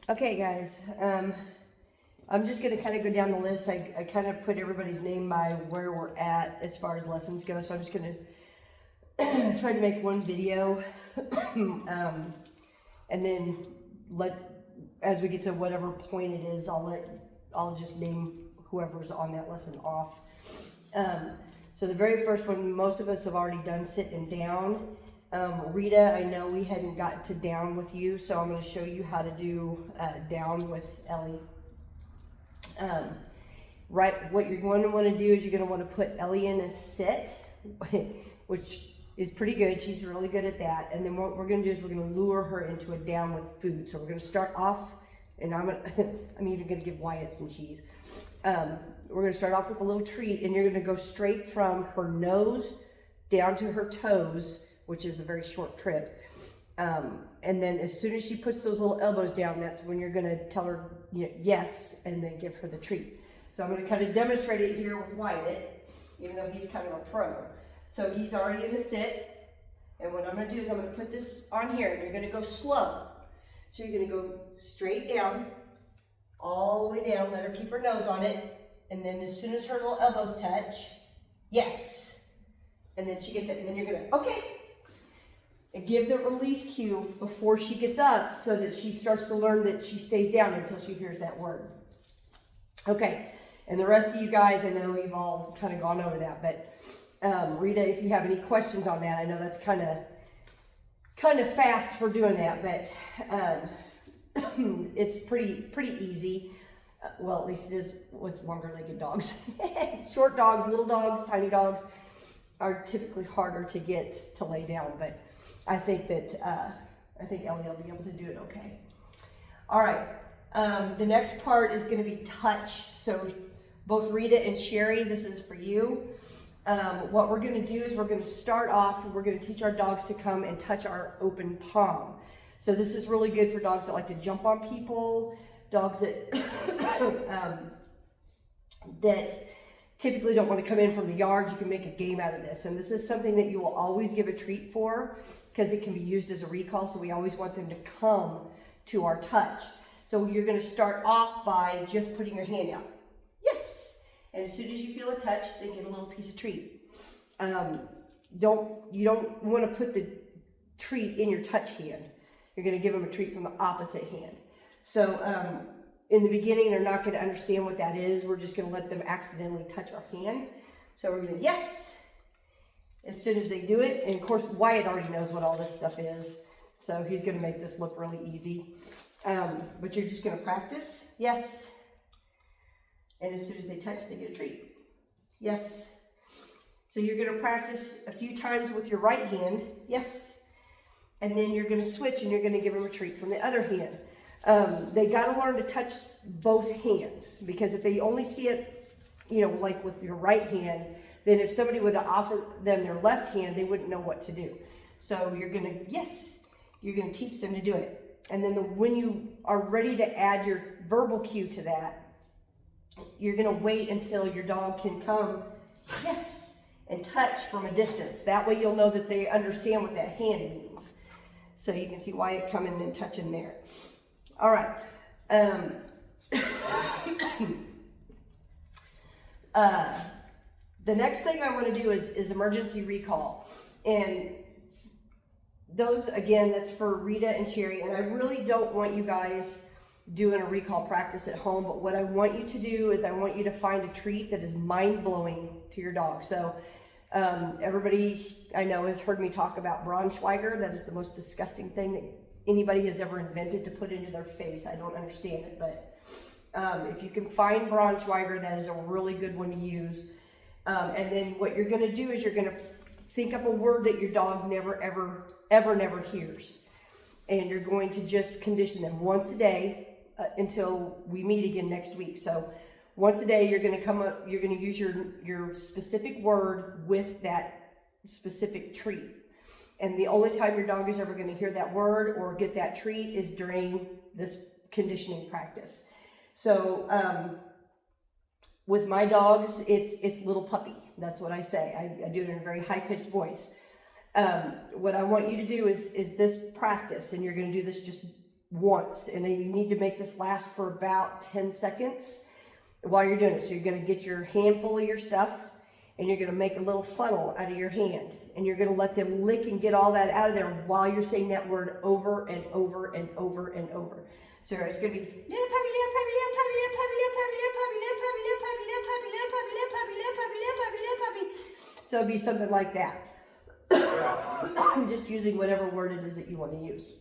Okay, guys, I'm just going to kind of go down the list. I kind of put everybody's name by where we're at as far as lessons go, so I'm just going to try to make one video, and then as we get to whatever point it is, I'll just name whoever's on that lesson off. So the very first one, most of us have already done sit and down. Rita, I know we hadn't gotten to down with you, so I'm going to show you how to do down with Ellie. Right, what you're going to want to do is you're going to want to put Ellie in a sit, which is pretty good. She's really good at that. And then what we're going to do is we're going to lure her into a down with food. So we're going to start off, and I'm even going to give Wyatt some cheese. We're going to start off with a little treat, and you're going to go straight from her nose down to her toes, which is a very short trip. And then as soon as she puts those little elbows down, that's when you're going to tell her yes, and then give her the treat. So I'm going to kind of demonstrate it here with Wyatt, even though he's kind of a pro. So he's already in the sit, and what I'm going to do is I'm going to put this on here, and you're going to go slow. So you're going to go straight down, all the way down, let her keep her nose on it, and then as soon as her little elbows touch, yes. And then she gets it, and then you're going to, okay. And give the release cue before she gets up so that she starts to learn that she stays down until she hears that word. Okay, and the rest of you guys, I know you've all kind of gone over that, but Rita, if you have any questions on that, I know that's kind of fast for doing that, but it's pretty easy. Well, at least it is with longer-legged dogs. Short dogs, little dogs, tiny dogs are typically harder to get to lay down, but I think that Ellie will be able to do it okay. All right, the next part is going to be touch. So both Rita and Sherry, this is for you. What we're going to do is we're going to start off, we're going to teach our dogs to come and touch our open palm. So this is really good for dogs that like to jump on people, dogs that that typically don't want to come in from the yard. You can make a game out of this, and this is something that you will always give a treat for because it can be used as a recall, so we always want them to come to our touch. So you're going to start off by just putting your hand out. Yes! And as soon as you feel a touch, they get a little piece of treat. You don't want to put the treat in your touch hand. You're going to give them a treat from the opposite hand. So in the beginning, they're not going to understand what that is. We're just going to let them accidentally touch our hand. So we're going to, yes, as soon as they do it. And of course, Wyatt already knows what all this stuff is. So he's going to make this look really easy. But you're just going to practice, yes. And as soon as they touch, they get a treat. Yes. So you're going to practice a few times with your right hand, yes. And then you're going to switch and you're going to give them a treat from the other hand. They got to learn to touch both hands, because if they only see it, like with your right hand, then if somebody would offer them their left hand, they wouldn't know what to do. So you're going to teach them to do it. And then when you are ready to add your verbal cue to that, you're going to wait until your dog can come, yes, and touch from a distance. That way you'll know that they understand what that hand means. So you can see Wyatt coming and touching there. All right. The next thing I want to do is emergency recall. And those, again, that's for Rita and Sherry. And I really don't want you guys doing a recall practice at home. But what I want you to do is I want you to find a treat that is mind-blowing to your dog. So everybody I know has heard me talk about Braunschweiger. That is the most disgusting thing that anybody has ever invented to put into their face. I don't understand it, but if you can find Braunschweiger, that is a really good one to use. And then what you're going to do is you're going to think up a word that your dog never hears. And you're going to just condition them once a day until we meet again next week. So once a day, you're going to use your specific word with that specific treat. And the only time your dog is ever going to hear that word or get that treat is during this conditioning practice. So with my dogs, it's little puppy. That's what I say. I do it in a very high-pitched voice. What I want you to do is this practice, and you're going to do this just once, and then you need to make this last for about 10 seconds while you're doing it. So you're going to get your handful of your stuff, and you're going to make a little funnel out of your hand, and you're going to let them lick and get all that out of there while you're saying that word over and over and over and over. So it's going to be little puppy, little puppy, little puppy, little puppy, little puppy, little puppy, little puppy, little puppy, little puppy, little puppy, little puppy, little puppy, little puppy, little puppy. So it'd be something like that. I'm just using whatever word it is that you want to use.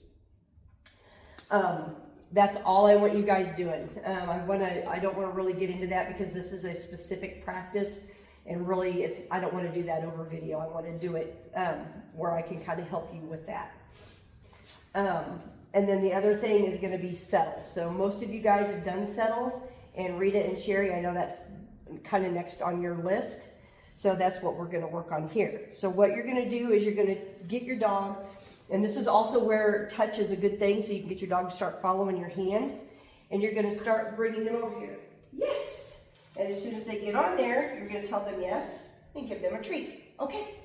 That's all I want you guys doing. I don't want to really get into that because this is a specific practice, and really I don't want to do that over video. I want to do it where I can kind of help you with that. And then the other thing is going to be settle. So most of you guys have done settle, and Rita and Sherry, I know that's kind of next on your list. So that's what we're going to work on here. So what you're going to do is you're going to get your dog, and this is also where touch is a good thing, so you can get your dog to start following your hand, and you're going to start bringing them over here. Yes! And as soon as they get on there, you're going to tell them yes and give them a treat. Okay?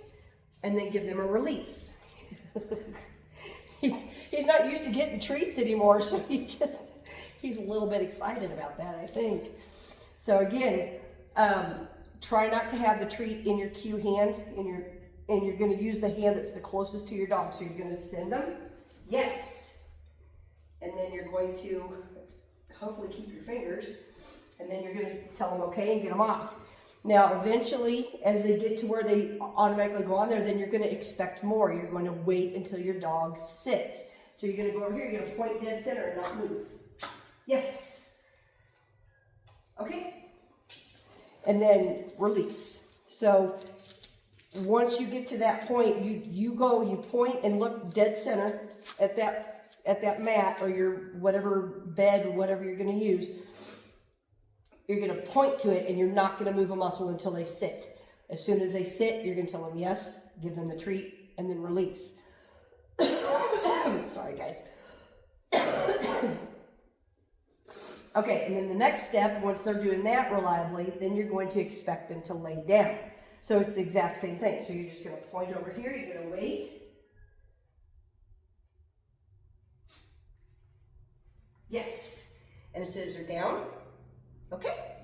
And then give them a release. He's not used to getting treats anymore, so he's a little bit excited about that, I think. So again, try not to have the treat in your cue hand, and you're going to use the hand that's the closest to your dog. So you're going to send them, yes, and then you're going to hopefully keep your fingers, and then you're going to tell them okay and get them off. Now, eventually, as they get to where they automatically go on there, then you're going to expect more. You're going to wait until your dog sits. So you're going to go over here, you're going to point dead center and not move. Yes. Okay. And then release. So once you get to that point, you point and look dead center at that mat or your whatever bed or whatever you're going to use. You're going to point to it, and you're not going to move a muscle until they sit. As soon as they sit, you're going to tell them yes, give them the treat, and then release. Sorry, guys. Okay, and then the next step, once they're doing that reliably, then you're going to expect them to lay down. So it's the exact same thing. So you're just going to point over here, you're going to wait. Yes. And as soon as they're down, okay.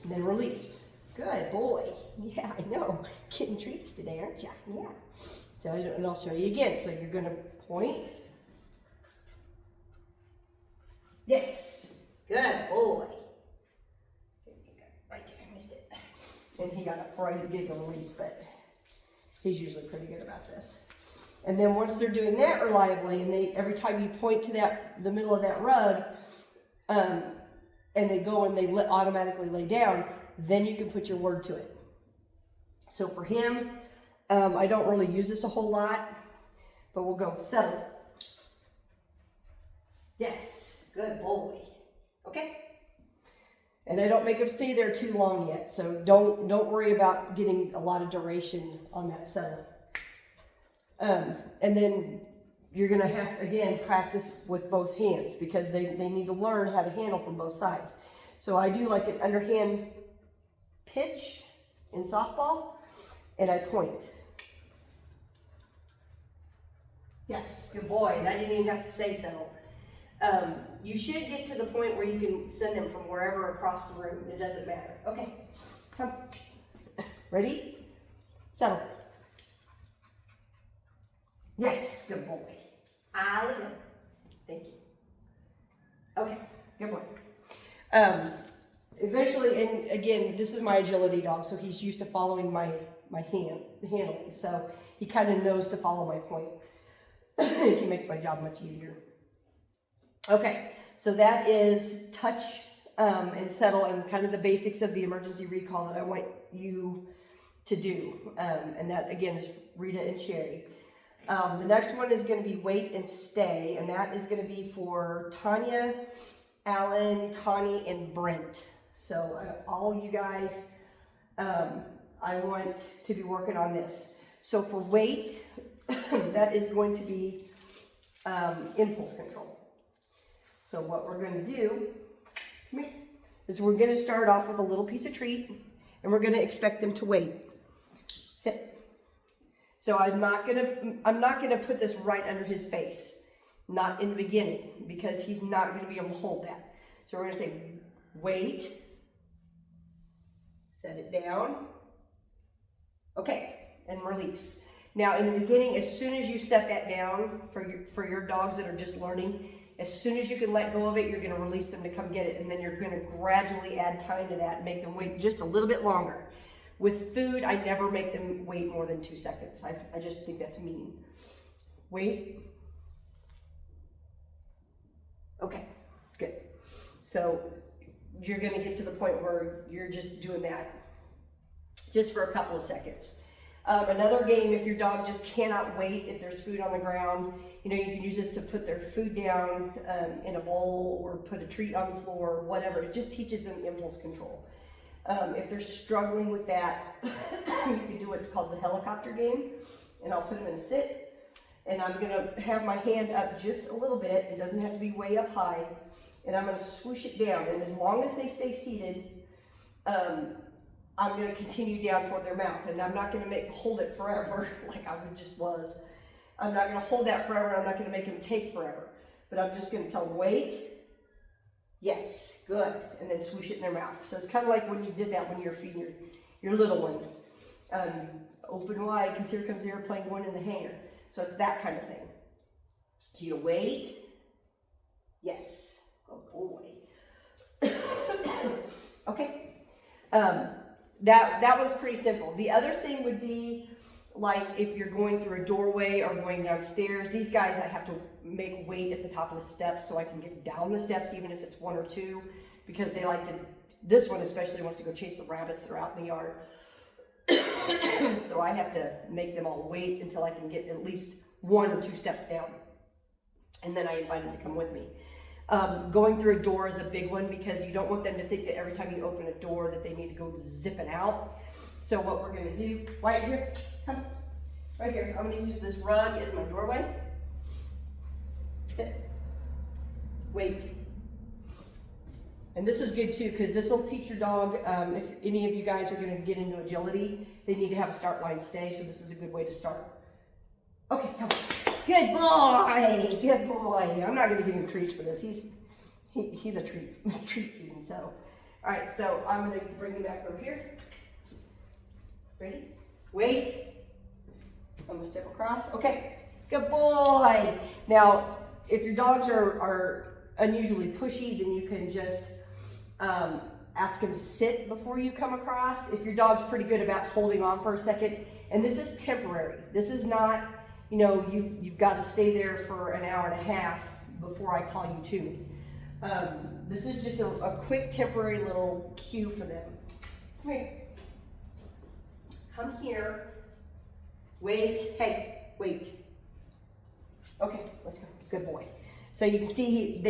And then release. Good boy. Yeah, I know. Getting treats today, aren't you? Yeah. So, and I'll show you again. So you're going to point. Yes. Good boy. Right there, I missed it. And he got up before I gave him a release, but he's usually pretty good about this. And then once they're doing that reliably, and every time you point to the middle of that rug, and they go and they automatically lay down, then you can put your word to it. So for him, I don't really use this a whole lot, but we'll go settle. Yes, good boy. Okay. And I don't make him stay there too long yet, so don't worry about getting a lot of duration on that settle. And then you're going to have, again, practice with both hands because they need to learn how to handle from both sides. So I do like an underhand pitch in softball, and I point. Yes, good boy. And I didn't even have to say settle. You should get to the point where you can send them from wherever across the room. It doesn't matter. Okay, come. Ready? Settle. Yes, good boy. I like him. Thank you. Okay, good boy. Eventually, and again, this is my agility dog, so he's used to following my handling. So he kind of knows to follow my point. He makes my job much easier. Okay, so that is touch and settle and kind of the basics of the emergency recall that I want you to do. And that, again, is Rita and Sherry. The next one is going to be wait and stay, and that is going to be for Tanya, Alan, Connie, and Brent. So all you guys, I want to be working on this. So for wait, that is going to be impulse control. So what we're going to do is we're going to start off with a little piece of treat, and we're going to expect them to wait. Sit. So I'm not going to put this right under his face. not in the beginning, because he's not going to be able to hold that. So we're going to say, wait, set it down, okay, and release. Now in the beginning, as soon as you set that down for your dogs that are just learning, as soon as you can let go of it, you're going to release them to come get it, and then you're going to gradually add time to that and make them wait just a little bit longer. With food, I never make them wait more than 2 seconds. I just think that's mean. Wait. Okay, good. So you're going to get to the point where you're just doing that just for a couple of seconds. Another game, if your dog just cannot wait, if there's food on the ground, you know, you can use this to put their food down in a bowl or put a treat on the floor, whatever. It just teaches them impulse control. If they're struggling with that, you can do what's called the helicopter game, and I'll put them in a sit, and I'm gonna have my hand up just a little bit. It doesn't have to be way up high, and I'm gonna swoosh it down, and as long as they stay seated, I'm going to continue down toward their mouth, and I'm not going to hold it forever like I just was. I'm not going to hold that forever. I'm not going to make them take forever, but I'm just going to tell them, wait, yes, good, and then swoosh it in their mouth. So it's kind of like when you did that when you were feeding your little ones. Open wide, because here comes the airplane going in the hangar. So it's that kind of thing. So you wait, yes, good boy. Okay. That one's pretty simple. The other thing would be, like, if you're going through a doorway or going downstairs, these guys I have to make wait at the top of the steps so I can get down the steps, even if it's 1 or 2, because they like to, this one especially wants to go chase the rabbits that are out in the yard. So I have to make them all wait until I can get at least 1 or 2 steps down. And then I invite them to come with me. Going through a door is a big one, because you don't want them to think that every time you open a door that they need to go zipping out. So what we're going to do, right here, come, right here. I'm going to use this rug as my doorway. Sit. Wait. And this is good too, because this will teach your dog, if any of you guys are going to get into agility, they need to have a start line stay, so this is a good way to start. Okay, come on. Good boy, good boy. I'm not going to give him treats for this. He's a treat feeding. So, all right. So I'm going to bring him back over here. Ready? Wait. I'm going to step across. Okay. Good boy. Now, if your dogs are unusually pushy, then you can just ask him to sit before you come across. If your dog's pretty good about holding on for a second, and this is temporary. This is not, you know, you've got to stay there for an hour and a half before I call you to me. This is just a quick temporary little cue for them. Come here. Come here. Wait. Hey, wait. Okay, let's go. Good boy. So you can see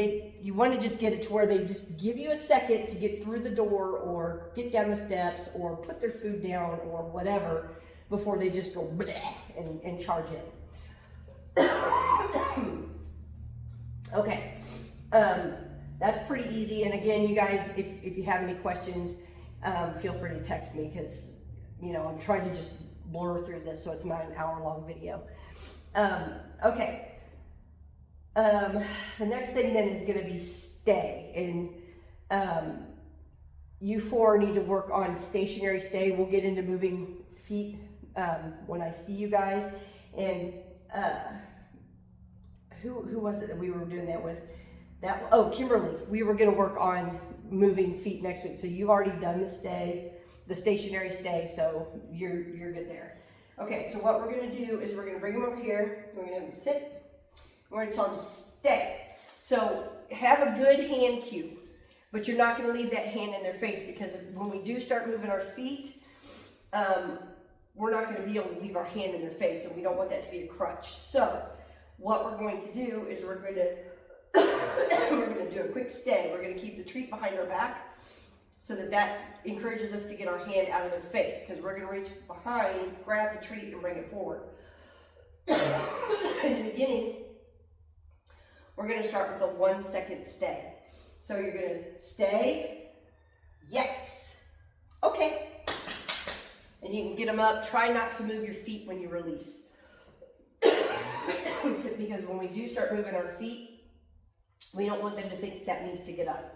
you want to just get it to where they just give you a second to get through the door or get down the steps or put their food down or whatever before they just go bleh and charge in. Okay, that's pretty easy. And again, you guys, if you have any questions, feel free to text me, because, you know, I'm trying to just blur through this so it's not an hour-long video. Okay. The next thing then is going to be stay, and you 4 need to work on stationary stay. We'll get into moving feet when I see you guys. And who was it that we were doing that with? Oh, Kimberly. We were going to work on moving feet next week. So you've already done the stationary stay, so you're good there. Okay, so what we're going to do is we're going to bring them over here. We're going to sit. We're going to tell them stay. So have a good hand cue, but you're not going to leave that hand in their face, because when we do start moving our feet, we're not going to be able to leave our hand in their face, and we don't want that to be a crutch. So what we're going to do is we're going to do a quick stay. We're going to keep the treat behind our back so that encourages us to get our hand out of their face, because we're going to reach behind, grab the treat, and bring it forward. In the beginning, we're going to start with a 1 second stay. So you're going to stay, yes, okay. And you can get them up. Try not to move your feet when you release. To because when we do start moving our feet, we don't want them to think that needs to get up.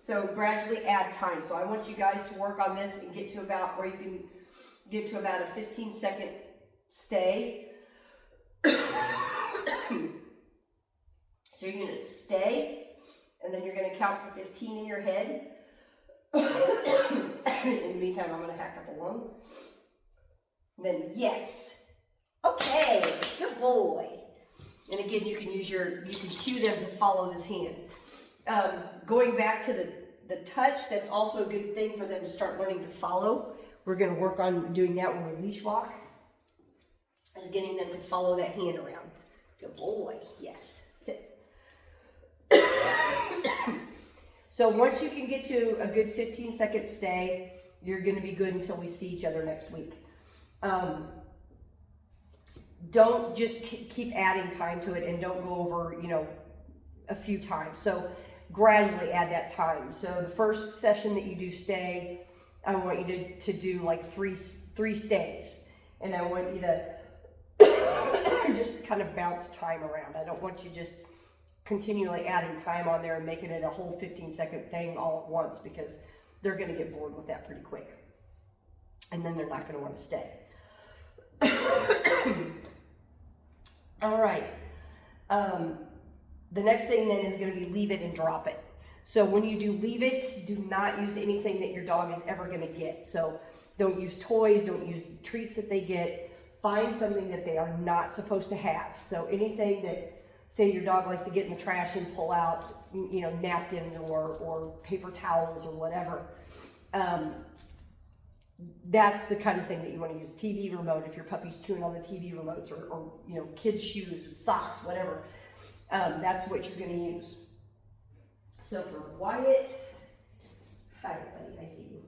So gradually add time. So I want you guys to work on this and get to about where you can get to about a 15-second stay. So you're going to stay, and then you're going to count to 15 in your head. In the meantime, I'm going to hack up a lung. Then yes. Okay, good boy. And again, you can cue them to follow this hand. Going back to the touch, that's also a good thing for them to start learning to follow. We're going to work on doing that when we leash walk, is getting them to follow that hand around. Good boy, yes. So once you can get to a good 15-second stay, you're going to be good until we see each other next week. Don't just keep adding time to it, and don't go over, a few times. So gradually add that time. So the first session that you do stay, I want you to do like three stays, and I want you to just kind of bounce time around. I don't want you just continually adding time on there and making it a whole 15-second thing all at once, because they're going to get bored with that pretty quick, and then they're not going to want to stay. All right. The next thing then is going to be leave it and drop it. So when you do leave it, do not use anything that your dog is ever going to get. So don't use toys, don't use the treats that they get. Find something that they are not supposed to have. So anything that, say your dog likes to get in the trash and pull out, napkins or paper towels or whatever. That's the kind of thing that you want to use. TV remote, if your puppy's chewing on the TV remotes, or kids' shoes, socks, whatever. That's what you're going to use. So for Wyatt, hi buddy, I see you.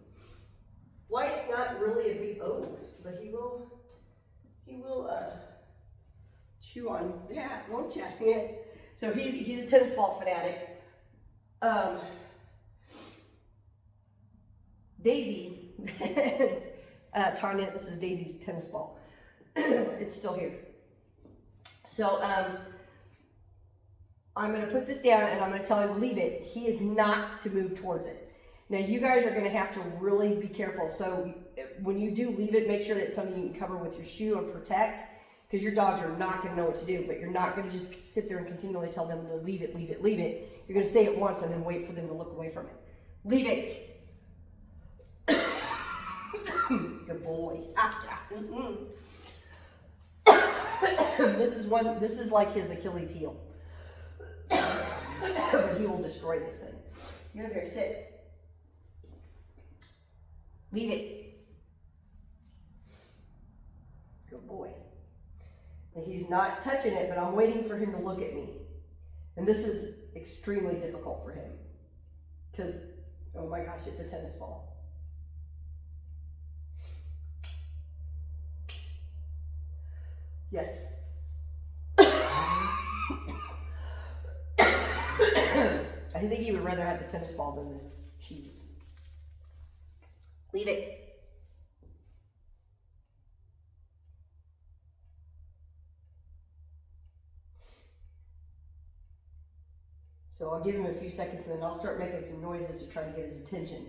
Wyatt's not really a big but he will chew on that, won't you? Yeah. So he's a tennis ball fanatic. Daisy, Tanya, this is Daisy's tennis ball. It's still here. So I'm going to put this down, and I'm going to tell him to leave it. He is not to move towards it. Now you guys are going to have to really be careful. So when you do leave it, make sure that it's something you can cover with your shoe and protect, because your dogs are not going to know what to do. But you're not going to just sit there and continually tell them to leave it, leave it, leave it. You're going to say it once and then wait for them to look away from it. Leave it. Good boy. This is like his Achilles heel. He will destroy this thing. You're over here, sit. Leave it. Good boy. And he's not touching it, but I'm waiting for him to look at me. And this is extremely difficult for him, because, oh my gosh, it's a tennis ball. Yes. I think he would rather have the tennis ball than the cheese. Leave it. So I'll give him a few seconds, and then I'll start making some noises to try to get his attention.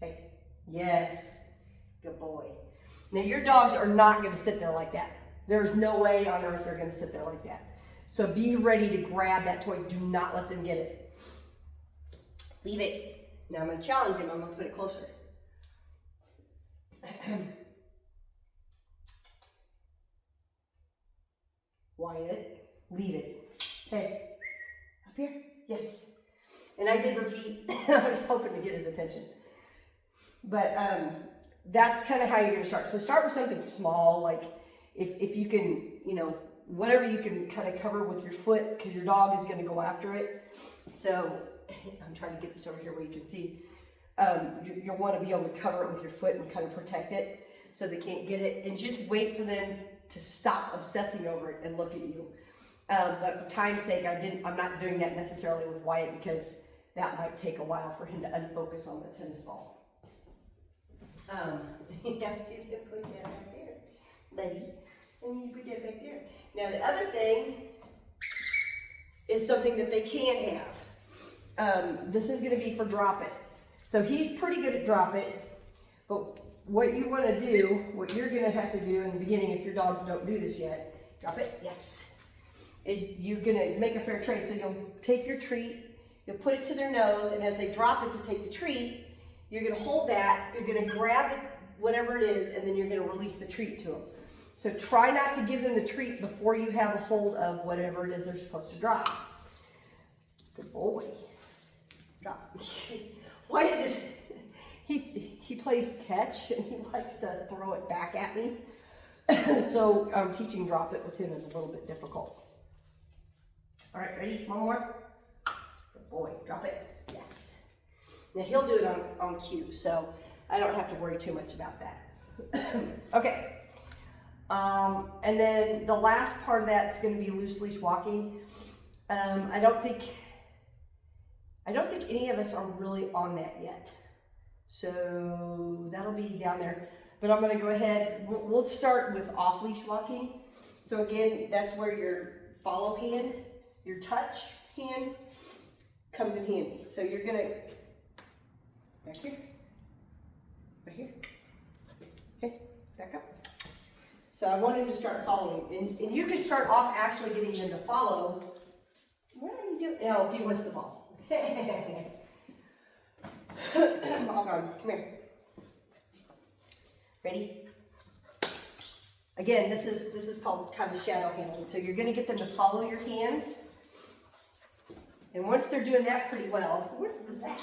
Hey, yes, good boy. Now your dogs are not going to sit there like that. There's no way on earth they're going to sit there like that. So be ready to grab that toy. Do not let them get it. Leave it. Now I'm going to challenge him. I'm going to put it closer. Wyatt, leave it. Hey, up here? Yes. And I did repeat. I was hoping to get his attention. But that's kind of how you're going to start. So start with something small, like if you can, whatever you can kind of cover with your foot, because your dog is going to go after it. So I'm trying to get this over here where you can see. You'll want to be able to cover it with your foot and kind of protect it so they can't get it. And just wait for them to stop obsessing over it and look at you. But for time's sake, I'm not doing that necessarily with Wyatt, because that might take a while for him to unfocus on the tennis ball. You have to put that back there, lady. And you put that back there. Now the other thing is something that they can have. This is gonna be for drop it. So he's pretty good at drop it, but what you wanna do, what you're gonna have to do in the beginning, if your dogs don't do this yet, drop it, yes, is you're gonna make a fair trade. So you'll take your treat, you'll put it to their nose, and as they drop it to take the treat, you're gonna hold that, you're gonna grab it, whatever it is, and then you're gonna release the treat to them. So try not to give them the treat before you have a hold of whatever it is they're supposed to drop. Good boy. Drop. Wyatt just, he plays catch and he likes to throw it back at me. So teaching drop it with him is a little bit difficult. All right, ready? One more. Good boy, drop it. Yes. Now he'll do it on cue, so I don't have to worry too much about that. Okay. And then the last part of that is going to be loose leash walking. I don't think any of us are really on that yet. So that'll be down there. But I'm going to go ahead, we'll start with off leash walking. So again, that's where your follow hand, your touch hand comes in handy. So you're going to, back here, right here, okay, back up. So I want him to start following. And you can start off actually getting him to follow. What are you doing? Oh, he wants the ball. Hold on, come here. Ready? Again, this is called kind of shadow handling. So you're going to get them to follow your hands. And once they're doing that pretty well, what was that?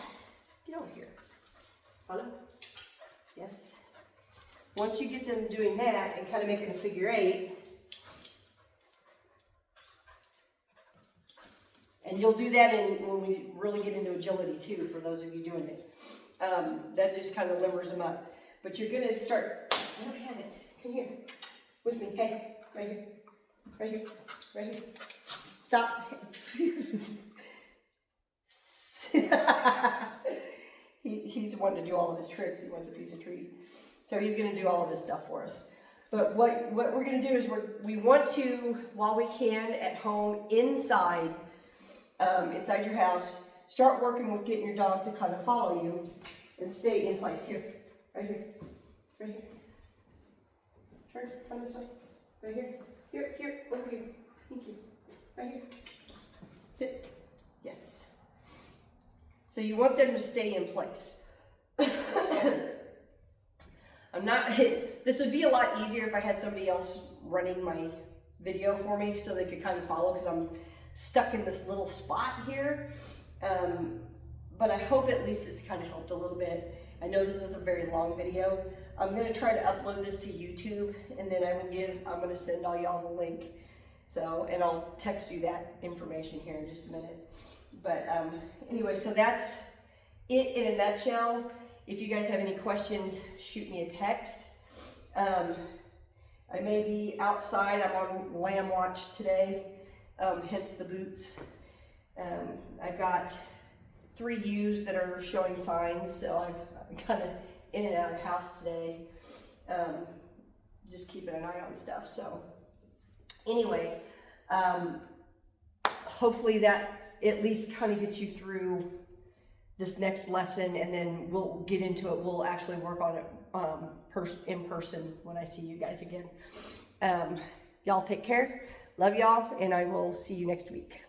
Get over here. Follow. Yes. Once you get them doing that and kind of making a figure eight, and you'll do that when we really get into agility too, for those of you doing it. That just kind of limbers them up. But you're going to start, I don't have it. Come here with me. Hey, right here, right here, right here. Stop. He's wanting to do all of his tricks. He wants a piece of treat. So he's going to do all of this stuff for us. But what we're going to do is we want to, while we can at home, inside your house, start working with getting your dog to kind of follow you and stay in place. Here, right here, right here. Turn, come this way. Right here, here, over here. Thank you. Right here. Sit. Yes. So you want them to stay in place. This would be a lot easier if I had somebody else running my video for me so they could kind of follow, because I'm stuck in this little spot here. But I hope at least it's kind of helped a little bit. I know this is a very long video. I'm going to try to upload this to YouTube, and then I'm going to send all y'all the link. So, and I'll text you that information here in just a minute. But anyway, so that's it in a nutshell. If you guys have any questions, shoot me a text. I may be outside. I'm on lamb watch today, hence the boots. I've got 3 ewes that are showing signs, so I'm kind of in and out of the house today, just keeping an eye on stuff. So anyway, hopefully that at least kind of gets you through this next lesson, and then we'll get into it. We'll actually work on it in person when I see you guys again. Y'all take care. Love y'all, and I will see you next week.